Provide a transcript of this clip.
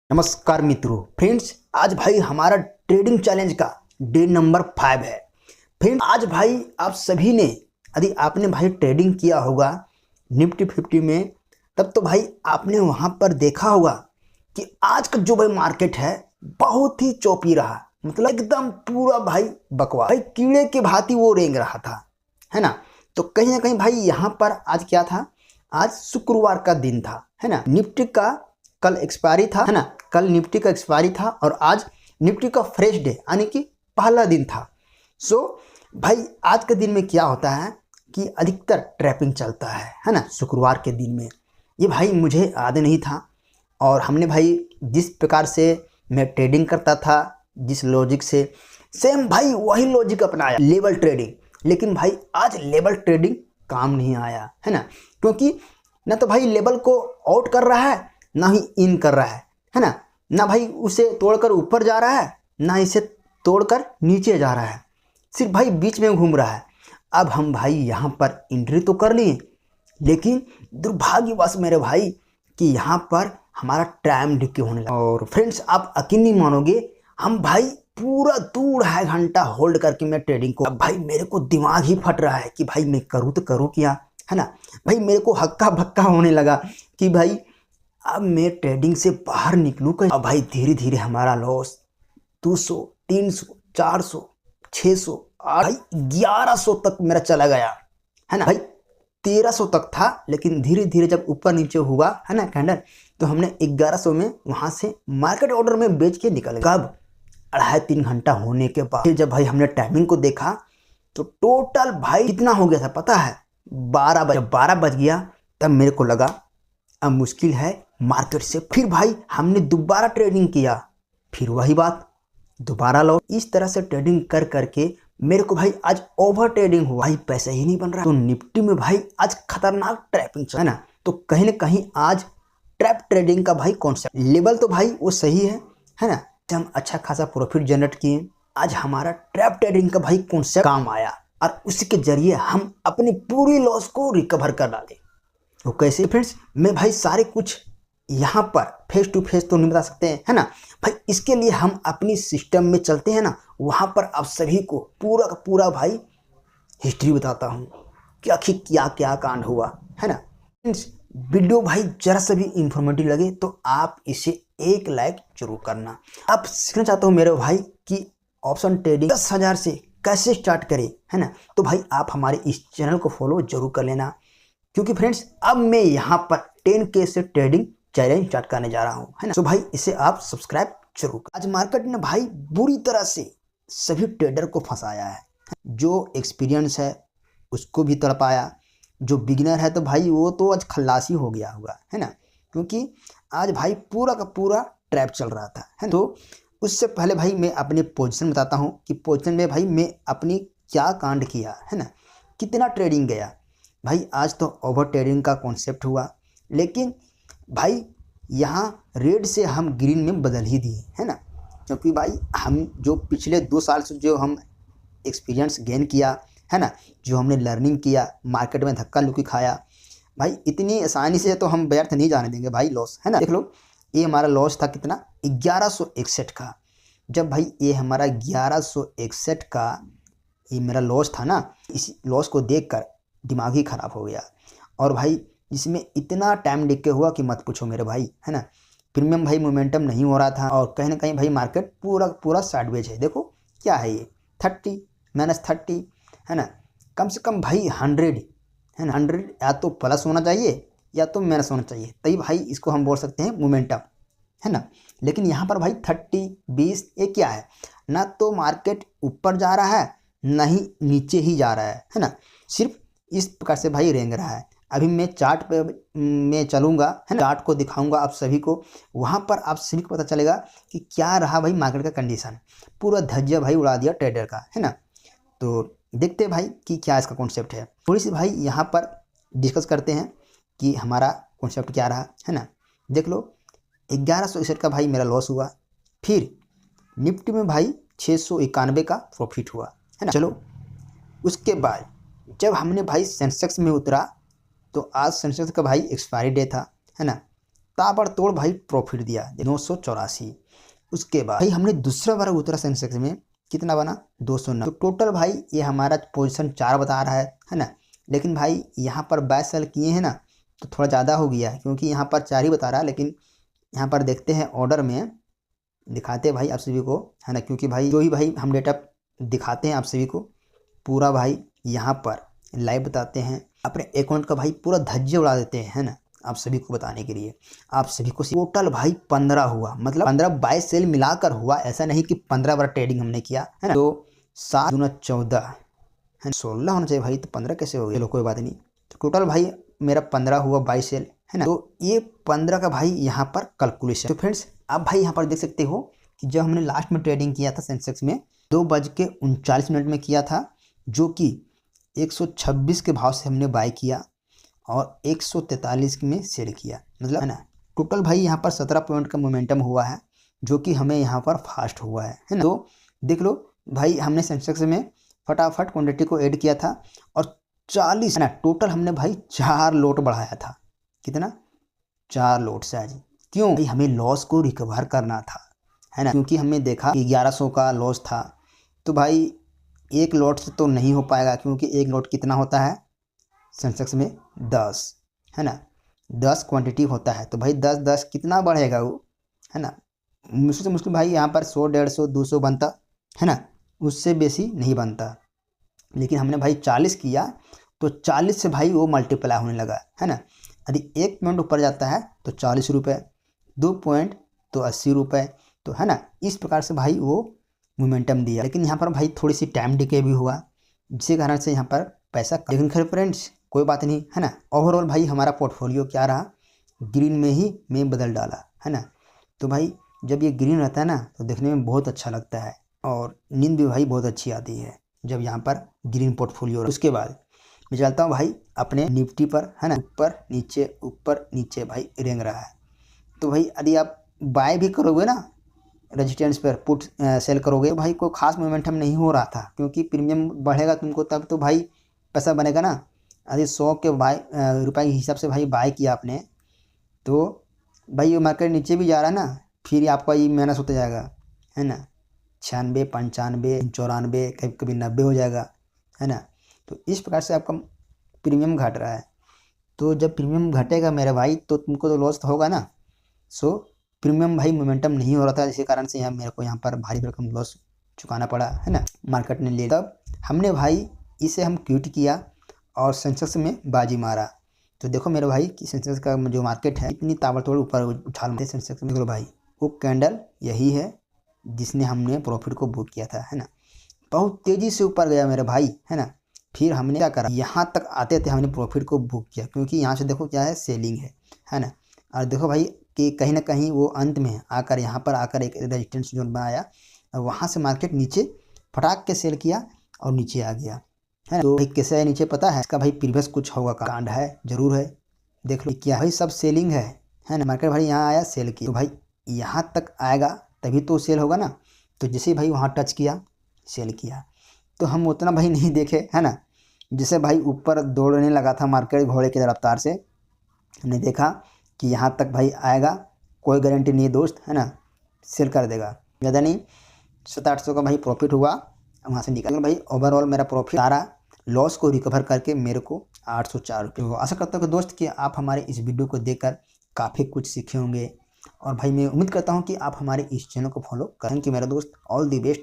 नमस्कार मित्रों। फ्रेंड्स, आज भाई हमारा ट्रेडिंग चैलेंज का डे नंबर 5 है। फ्रेंड्स, आज भाई आप सभी ने यदि आपने भाई ट्रेडिंग किया होगा निफ्टी 50 में, तब तो भाई आपने वहां पर देखा होगा कि आज का जो भाई मार्केट है बहुत ही चौपी रहा। मतलब एकदम पूरा भाई बकवास, भाई कीड़े के भांति वो रेंग रहा था, है ना। तो कहीं ना कहीं भाई यहाँ पर आज क्या था, आज शुक्रवार का दिन था, है ना। निफ्टी का कल एक्सपायरी था, है ना। कल निफ्टी का एक्सपायरी था और आज निफ्टी का फ्रेश डे यानी कि पहला दिन था। सो भाई आज के दिन में क्या होता है कि अधिकतर ट्रैपिंग चलता है ना, शुक्रवार के दिन में। ये भाई मुझे याद नहीं था और हमने भाई जिस प्रकार से मैं ट्रेडिंग करता था, जिस लॉजिक से, सेम भाई वही लॉजिक अपनाया, लेवल ट्रेडिंग। लेकिन भाई आज लेवल ट्रेडिंग काम नहीं आया, है ना। क्योंकि ना तो भाई लेवल को आउट कर रहा है, ना ही इन कर रहा है ना। ना भाई उसे तोड़कर ऊपर जा रहा है, ना इसे तोड़कर नीचे जा रहा है, सिर्फ भाई बीच में घूम रहा है। अब हम भाई यहाँ पर एंट्री तो कर लिए, लेकिन दुर्भाग्यवश मेरे भाई कि यहाँ पर हमारा टाइम डिके होने लगा। और फ्रेंड्स, आप यकीन नहीं मानोगे, हम भाई पूरा 2.5 घंटा होल्ड करके मैं ट्रेडिंग को, अब भाई मेरे को दिमाग ही फट रहा है कि भाई मैं करूँ तो करूँ क्या, है ना। भाई मेरे को हक्का बक्का होने लगा कि भाई अब मैं ट्रेडिंग से बाहर निकलूँ कैसे। अब भाई धीरे धीरे हमारा लॉस 200, 300, 400, 600, भाई 1100 तक मेरा चला गया, है ना। भाई 1300 तक था, लेकिन धीरे धीरे जब ऊपर नीचे हुआ, है ना, कैंडल, तो हमने 1100 में वहां से मार्केट ऑर्डर में बेच के निकल गए। कब 2.5-3 घंटा होने के बाद फिर जब भाई हमने टाइमिंग को देखा तो टोटल भाई कितना हो गया था पता है, 12 बज। 12 बज गया तब मेरे को लगा अब मुश्किल है मार्केट से। फिर भाई हमने दोबारा ट्रेडिंग किया, फिर वही बात, दोबारा लो। इस तरह से ट्रेडिंग कर करके मेरे को भाई आज ओवर ट्रेडिंग हुआ, भाई पैसा ही नहीं बन रहा। तो निफ्टी में भाई आज खतरनाक ट्रैपिंग है ना। तो कहीं ना कहीं आज ट्रैप ट्रेडिंग का भाई कॉन्सेप्ट, लेवल तो भाई वो सही है ना। हम अच्छा खासा प्रॉफिट जनरेट किए। आज हमारा ट्रैप ट्रेडिंग का भाई कॉन्सेप्ट काम आया और उसके जरिए हम अपनी पूरी लॉस को रिकवर कर डाले। तो कैसे फ्रेंड्स, मैं भाई सारे कुछ यहाँ पर फेस टू फेस तो नहीं बता सकते हैं, है ना भाई। इसके लिए हम अपनी सिस्टम में चलते हैं ना, वहाँ पर आप सभी को पूरा का पूरा भाई हिस्ट्री बताता हूँ कि आखिर क्या क्या कांड हुआ, है ना। फ्रेंड्स, वीडियो भाई जरा सा भी इंफॉर्मेटिव लगे तो आप इसे एक लाइक जरूर करना। आप सीखना चाहते हो मेरे भाई कि ऑप्शन ट्रेडिंग 10,000 से कैसे स्टार्ट करें, है ना, तो भाई आप हमारे इस चैनल को फॉलो जरूर कर लेना। क्योंकि फ्रेंड्स, अब मैं यहाँ पर 10K से ट्रेडिंग चैलेंज स्टार्ट करने जा रहा हूँ, है ना। तो भाई इसे आप सब्सक्राइब जरूर कर। आज मार्केट ने भाई बुरी तरह से सभी ट्रेडर को फंसाया है। जो एक्सपीरियंस है उसको भी तड़पाया, जो बिगिनर है तो भाई वो तो आज खल्लासी हो गया होगा, है ना। क्योंकि आज भाई पूरा का पूरा ट्रैप चल रहा था, है। तो उससे पहले भाई मैं अपनी पोजीशन बताता हूँ कि पोजीशन में भाई मैं अपनी क्या कांड किया, है ना, कितना ट्रेडिंग गया। भाई आज तो ओवर ट्रेडिंग का कॉन्सेप्ट हुआ, लेकिन भाई यहाँ रेड से हम ग्रीन में बदल ही दिए, है ना। क्योंकि भाई हम जो पिछले 2 साल से जो हम एक्सपीरियंस गेन किया, है ना, जो हमने लर्निंग किया, मार्केट में धक्का लुक्की खाया, भाई इतनी आसानी से तो हम व्यर्थ नहीं जाने देंगे भाई लॉस, है ना। देख लो, ये हमारा लॉस था कितना, 1161 का। जब भाई ये हमारा 1161 का ये मेरा लॉस था ना, इस लॉस को देख कर दिमाग ही खराब हो गया। और भाई इसमें इतना टाइम डिके हुआ कि मत पूछो मेरे भाई, है ना। प्रीमियम भाई मोमेंटम नहीं हो रहा था और कहीं ना कहीं भाई मार्केट पूरा पूरा साइडवेज है। देखो क्या है ये, 30 -30, है ना। कम से कम भाई 100, है ना, 100 या तो प्लस होना चाहिए या तो माइनस होना चाहिए, तभी भाई इसको हम बोल सकते हैं मोमेंटम, है ना। लेकिन यहाँ पर भाई 30, 20 ये क्या है, ना तो मार्केट ऊपर जा रहा है ना ही नीचे ही जा रहा है ना। सिर्फ इस प्रकार से भाई रेंग रहा है। अभी मैं चार्ट पे मैं चलूँगा, है ना, चार्ट को दिखाऊंगा आप सभी को, वहाँ पर आप सभी को पता चलेगा कि क्या रहा भाई मार्केट का कंडीशन। पूरा धज्जिया भाई उड़ा दिया ट्रेडर का, है ना। तो देखते हैं भाई कि क्या इसका कॉन्सेप्ट है। थोड़ी सी भाई यहाँ पर डिस्कस करते हैं कि हमारा कॉन्सेप्ट क्या रहा, है ना। देख लो, 1161 का भाई मेरा लॉस हुआ, फिर निफ्टी में भाई 691 का प्रॉफिट हुआ, है ना। चलो, उसके बाद जब हमने भाई सेंसेक्स में उतरा तो आज सेंसेक्स का भाई एक्सपायरी डे था, है ना। ताबड़तोड़ भाई प्रॉफिट दिया 984। उसके बाद भाई हमने दूसरा बार उतरा सेंसेक्स में, कितना बना 209। तो टोटल भाई ये हमारा पोजीशन 4 बता रहा है ना। लेकिन भाई यहाँ पर 22 सेल किए हैं ना, तो थोड़ा ज़्यादा हो गया है, क्योंकि यहाँ पर 4 ही बता रहा है। लेकिन यहाँ पर देखते हैं ऑर्डर में, दिखाते हैं भाई आप सभी को, है ना। क्योंकि भाई जो ही भाई हम डेटा दिखाते हैं आप सभी को, पूरा भाई यहाँ पर लाइव बताते हैं, अपने अकाउंट का भाई पूरा धज्जे उड़ा देते हैं, है ना, आप सभी को बताने के लिए। आप सभी को टोटल भाई 15 हुआ, मतलब 15-22 सेल मिलाकर हुआ, ऐसा नहीं कि 15 बार ट्रेडिंग हमने किया, है ना। तो 7 दूना 14 है, 16 होना चाहिए भाई, तो 15 कैसे हो गया, चलो कोई बात नहीं। तो टोटल भाई मेरा 15 हुआ 22 सेल, है ना। तो ये 15 का भाई यहाँ पर कैलकुलेशन। तो फ्रेंड्स आप भाई यहाँ पर देख सकते हो कि जब हमने लास्ट में ट्रेडिंग किया था सेंसेक्स में 2:39 में किया था, जो कि 126 के भाव से हमने बाय किया और 143 में सेल किया, मतलब, है ना। टोटल भाई यहाँ पर 17 पॉइंट का मोमेंटम हुआ है, जो कि हमें यहाँ पर फास्ट हुआ है ना। तो देख लो भाई, हमने सेंसेक्स में फटाफट क्वांटिटी को ऐड किया था और 40, है ना, टोटल हमने भाई 4 लोट बढ़ाया था। कितना? 4 लोट से आज। क्यों भाई? हमें लॉस को रिकवर करना था, है ना। क्योंकि हमने देखा कि 1100 का लॉस था, तो भाई एक लॉट से तो नहीं हो पाएगा, क्योंकि एक लॉट कितना होता है सेंसेक्स में 10, है ना, 10 क्वांटिटी होता है। तो भाई 10-10 कितना बढ़ेगा वो, है ना। मुश्किल से मुश्किल भाई यहाँ पर 100, 150, 200 बनता, है ना, उससे बेसी नहीं बनता। लेकिन हमने भाई 40 किया, तो 40 से भाई वो मल्टीप्लाई होने लगा, है ना। यदि 1 पॉइंट ऊपर जाता है तो 40 रुपये, 2 पॉइंट तो 80 रुपये, तो है ना, इस प्रकार से भाई वो मोमेंटम दिया। लेकिन यहाँ पर भाई थोड़ी सी टाइम डिके भी हुआ, जिसके कारण से यहाँ पर पैसा, लेकिन खैर फ्रेंड्स कोई बात नहीं, है ना। ओवरऑल भाई हमारा पोर्टफोलियो क्या रहा, ग्रीन में ही मैं बदल डाला, है ना। तो भाई जब ये ग्रीन रहता है ना, तो देखने में बहुत अच्छा लगता है और नींद भी भाई बहुत अच्छी आती है जब यहाँ पर ग्रीन पोर्टफोलियो। उसके बाद मैं चलता हूँ भाई अपने निफ्टी पर, है ना। ऊपर नीचे भाई रेंग रहा है। तो भाई यदि आप बाय भी करोगे ना, रेजिस्टेंस पर पुट सेल करोगे, तो भाई कोई खास मोमेंटम नहीं हो रहा था, क्योंकि प्रीमियम बढ़ेगा तुमको तब तो भाई पैसा बनेगा ना। यदि 100 के रुपये के हिसाब से भाई बाय किया आपने, तो भाई ये मार्केट नीचे भी जा रहा है ना, फिर आपका ये माइनस होता जाएगा, है ना। 96, 95, 94, कभी कभी 90 हो जाएगा, है ना। तो इस प्रकार से आपका प्रीमियम घट रहा है। तो जब प्रीमियम घटेगा मेरे भाई, तो तुमको तो लॉस होगा ना। सो प्रीमियम भाई मोमेंटम नहीं हो रहा था, जिसके कारण से मेरे को यहाँ पर भारी भरकम लॉस चुकाना पड़ा, है ना। मार्केट ने ले, तब हमने भाई इसे हम क्विट किया और सेंसेक्स में बाजी मारा। तो देखो मेरे भाई कि सेंसेक्स का जो मार्केट है, इतनी ताबड़तोड़ ऊपर उछाल मारते सेंसेक्स में। देखो भाई वो कैंडल यही है जिसने हमने प्रॉफिट को बुक किया था, है ना। बहुत तेज़ी से ऊपर गया मेरे भाई, है ना। फिर हमने क्या करा, यहाँ तक आते थे हमने प्रॉफिट को बुक किया, क्योंकि यहाँ से देखो क्या है, सेलिंग है ना। और देखो भाई कि कहीं ना कहीं वो अंत में आकर यहाँ पर आकर एक रेजिस्टेंस जोन बनाया और वहाँ से मार्केट नीचे फटाक के सेल किया और नीचे आ गया, है। तो भाई कैसे है नीचे पता है इसका, भाई प्रीवियस कुछ होगा कांड है, जरूर है। देख लो क्या भाई, सब सेलिंग है ना। मार्केट भाई यहाँ आया सेल किया, तो भाई यहाँ तक आएगा तभी तो सेल होगा ना। तो जैसे भाई वहाँ टच किया सेल किया, तो हम उतना भाई नहीं देखे, है ना। जैसे भाई ऊपर दौड़ने लगा था मार्केट घोड़े की रफ्तार से, हमने देखा कि यहाँ तक भाई आएगा, कोई गारंटी नहीं है दोस्त, है ना, सेल कर देगा। ज़्यादा नहीं 700-800 का भाई प्रॉफिट हुआ, वहाँ से निकल भाई। ओवरऑल मेरा प्रॉफिट सारा लॉस को रिकवर करके मेरे को 804 रुपये हुआ। आशा करता हूँ कि दोस्त कि आप हमारे इस वीडियो को देखकर काफ़ी कुछ सीखे होंगे, और भाई मैं उम्मीद करता हूँ कि आप हमारे इस चैनल को फॉलो करें। कि मेरा दोस्त ऑल दी बेस्ट।